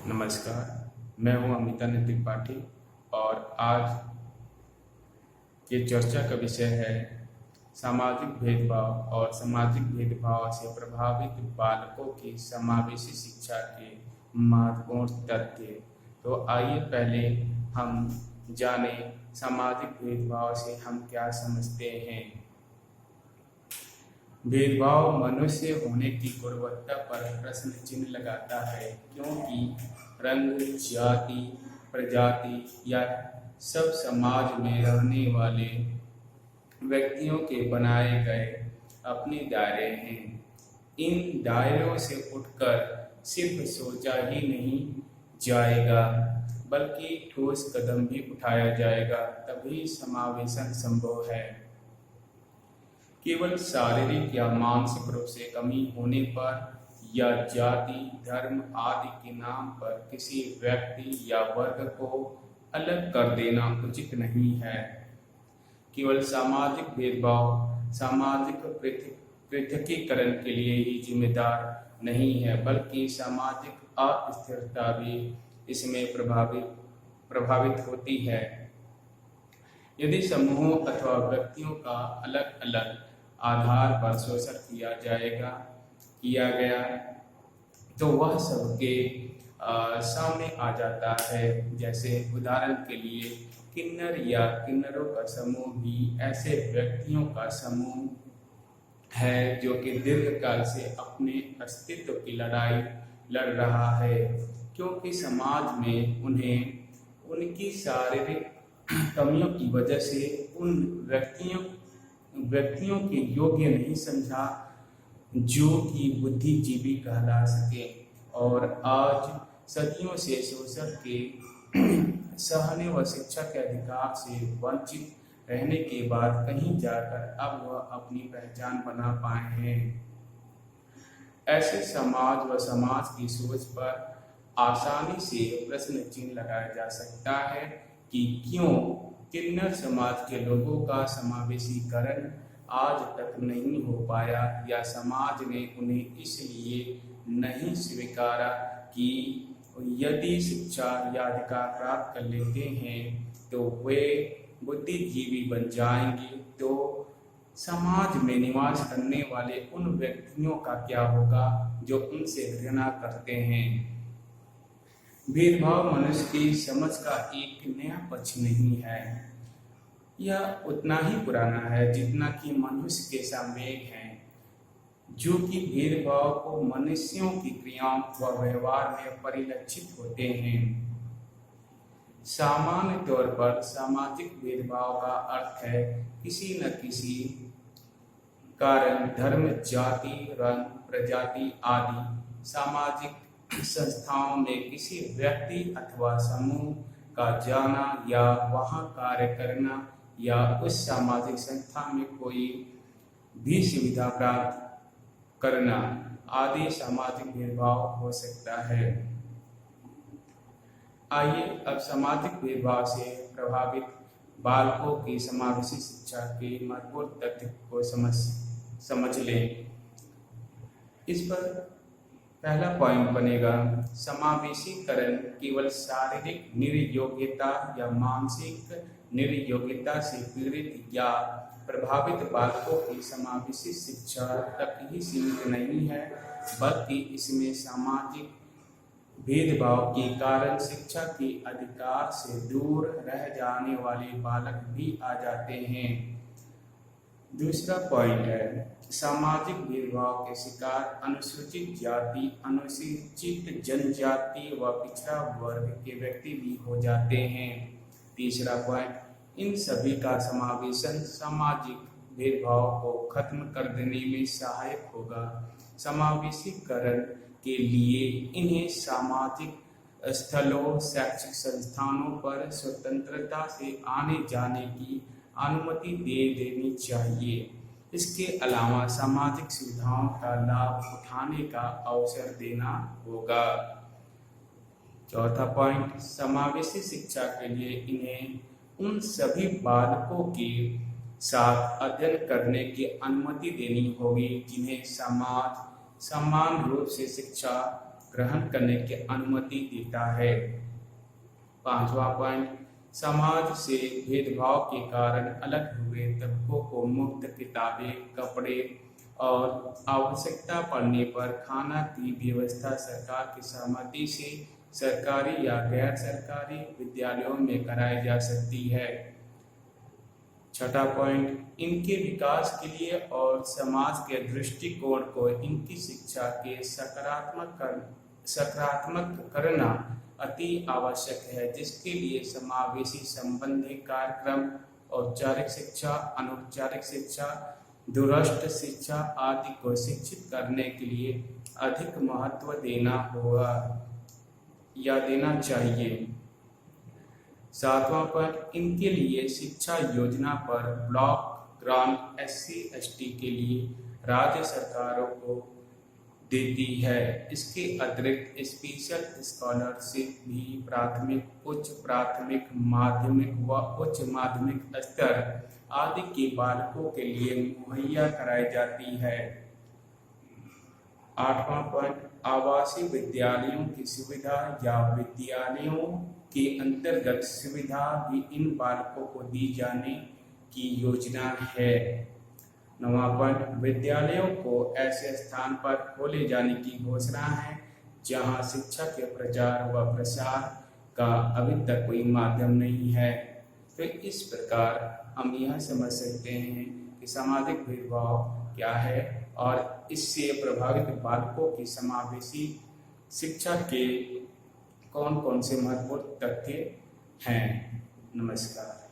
नमस्कार, मैं हूं अमितानंद त्रिपाठी और आज की चर्चा का विषय है सामाजिक भेदभाव और सामाजिक भेदभाव से प्रभावित बालकों की समावेशी शिक्षा के महत्वपूर्ण तथ्य। तो आइए पहले हम जाने सामाजिक भेदभाव से हम क्या समझते हैं। भेदभाव मनुष्य होने की गुणवत्ता पर प्रश्न चिन्ह लगाता है, क्योंकि रंग, जाति, प्रजाति या सब समाज में रहने वाले व्यक्तियों के बनाए गए अपने दायरे हैं। इन दायरों से उठकर सिर्फ सोचा ही नहीं जाएगा, बल्कि ठोस कदम भी उठाया जाएगा, तभी समावेशन संभव है। केवल शारीरिक या मानसिक रूप से कमी होने पर या जाति, धर्म आदि के नाम पर किसी व्यक्ति या वर्ग को अलग कर देना उचित नहीं है। केवल सामाजिक भेदभाव सामाजिक पृथकीकरण के लिए ही जिम्मेदार नहीं है, बल्कि सामाजिक अस्थिरता भी इसमें प्रभावित होती है। यदि समूहों अथवा व्यक्तियों का अलग अलग आधार पर शोषण किया गया तो वह सबके सामने आ जाता है। जैसे उदाहरण के लिए किन्नर या किन्नरों का समूह भी ऐसे व्यक्तियों का समूह है जो कि दीर्घकाल से अपने अस्तित्व की लड़ाई लड़ रहा है, क्योंकि समाज में उन्हें उनकी शारीरिक कमियों की वजह से उन व्यक्तियों के योग्य नहीं समझा जो कि बुद्धिजीवी कहला सके, और आज सदियों से शोषण के सहने व शिक्षा के अधिकार से वंचित रहने के बाद कहीं जाकर अब वह अपनी पहचान बना पाए हैं। ऐसे समाज व समाज की सोच पर आसानी से प्रश्न चिन्ह लगाया जा सकता है कि क्यों किन्नर समाज के लोगों का समावेशीकरण आज तक नहीं हो पाया, या समाज ने उन्हें इसलिए नहीं स्वीकारा कि यदि शिक्षा या अधिकार प्राप्त कर लेते हैं तो वे बुद्धिजीवी बन जाएंगे, तो समाज में निवास करने वाले उन व्यक्तियों का क्या होगा जो उनसे घृणा करते हैं। भेदभाव मनुष्य की समझ का एक नया पक्ष नहीं है, यह उतना ही पुराना है जितना कि मनुष्य के संवेग हैं, जो कि भेदभाव को मनुष्यों की क्रियाओं व व्यवहार में परिलक्षित होते हैं। सामान्य तौर पर सामाजिक भेदभाव का अर्थ है किसी न किसी कारण धर्म, जाति, रंग, प्रजाति आदि सामाजिक संस्थाओं में किसी व्यक्ति अथवा समूह का जाना या वहां कार्य करना, या उस सामाजिक संस्था में कोई भी सुविधा प्राप्त करना आदि सामाजिक भेदभाव हो सकता है। आइए अब सामाजिक भेदभाव से प्रभावित बालकों की समावेशी शिक्षा के महत्वपूर्ण तथ्य को समझ लें। इस पर पहला पॉइंट बनेगा, समावेशीकरण केवल शारीरिक निर्योग्यता या मानसिक निर्योग्यता से पीड़ित या प्रभावित बालकों की समावेशी शिक्षा तक ही सीमित नहीं है, बल्कि इसमें सामाजिक भेदभाव के कारण शिक्षा के अधिकार से दूर रह जाने वाले बालक भी आ जाते हैं। दूसरा पॉइंट है, सामाजिक भेदभाव के शिकार अनुसूचित जाति, अनुसूचित जनजाति व पिछड़ा वर्ग के व्यक्ति भी हो जाते हैं। तीसरा पॉइंट, इन सभी का समावेशन सामाजिक भेदभाव को खत्म कर देने में सहायक होगा। समावेशीकरण के लिए इन्हें सामाजिक स्थलों, शैक्षिक संस्थानों पर स्वतंत्रता से आने जाने की अनुमति दे देनी चाहिए। इसके अलावा सामाजिक सुविधाओं का लाभ उठाने का अवसर देना होगा। चौथा पॉइंट, समावेशी शिक्षा के लिए इन्हें उन सभी बालकों के साथ अध्ययन करने की अनुमति देनी होगी जिन्हें समाज समान रूप से शिक्षा ग्रहण करने की अनुमति देता है। 5वां पॉइंट, समाज से भेदभाव के कारण अलग हुए तबकों को मुफ्त किताबें, कपड़े और आवश्यकता पड़ने पर खाना की व्यवस्था सरकार की सहमति से सरकारी या गैर सरकारी विद्यालयों में कराई जा सकती है। 6वां पॉइंट, इनके विकास के लिए और समाज के दृष्टिकोण को इनकी शिक्षा के सकारात्मक करना अति आवश्यक है, जिसके लिए समावेशी संबंधी कार्यक्रम, औपचारिक शिक्षा, अनौपचारिक शिक्षा, दूरस्थ शिक्षा आदि को शिक्षित करने के लिए अधिक महत्व देना होगा या देना चाहिए। 7वां पॉइंट, इनके लिए शिक्षा योजना पर ब्लॉक ग्रांट SC/ST के लिए राज्य सरकारों को देती है। इसके अतिरिक्त स्पेशल स्कॉलरशिप भी प्राथमिक, उच्च प्राथमिक, माध्यमिक व उच्च माध्यमिक स्तर आदि के बालकों के लिए मुहैया कराई जाती है। 8वां पॉइंट, आवासीय विद्यालयों की सुविधा या विद्यालयों के अंतर्गत सुविधा भी इन बालकों को दी जाने की योजना है। 9वां पॉइंट, विद्यालयों को ऐसे स्थान पर खोले जाने की घोषणा है जहां शिक्षा के प्रचार व प्रसार का अभी तक कोई माध्यम नहीं है। तो इस प्रकार हम यह समझ सकते हैं कि सामाजिक भेदभाव क्या है और इससे प्रभावित बालकों की समावेशी शिक्षा के कौन कौन से महत्वपूर्ण तथ्य हैं। नमस्कार।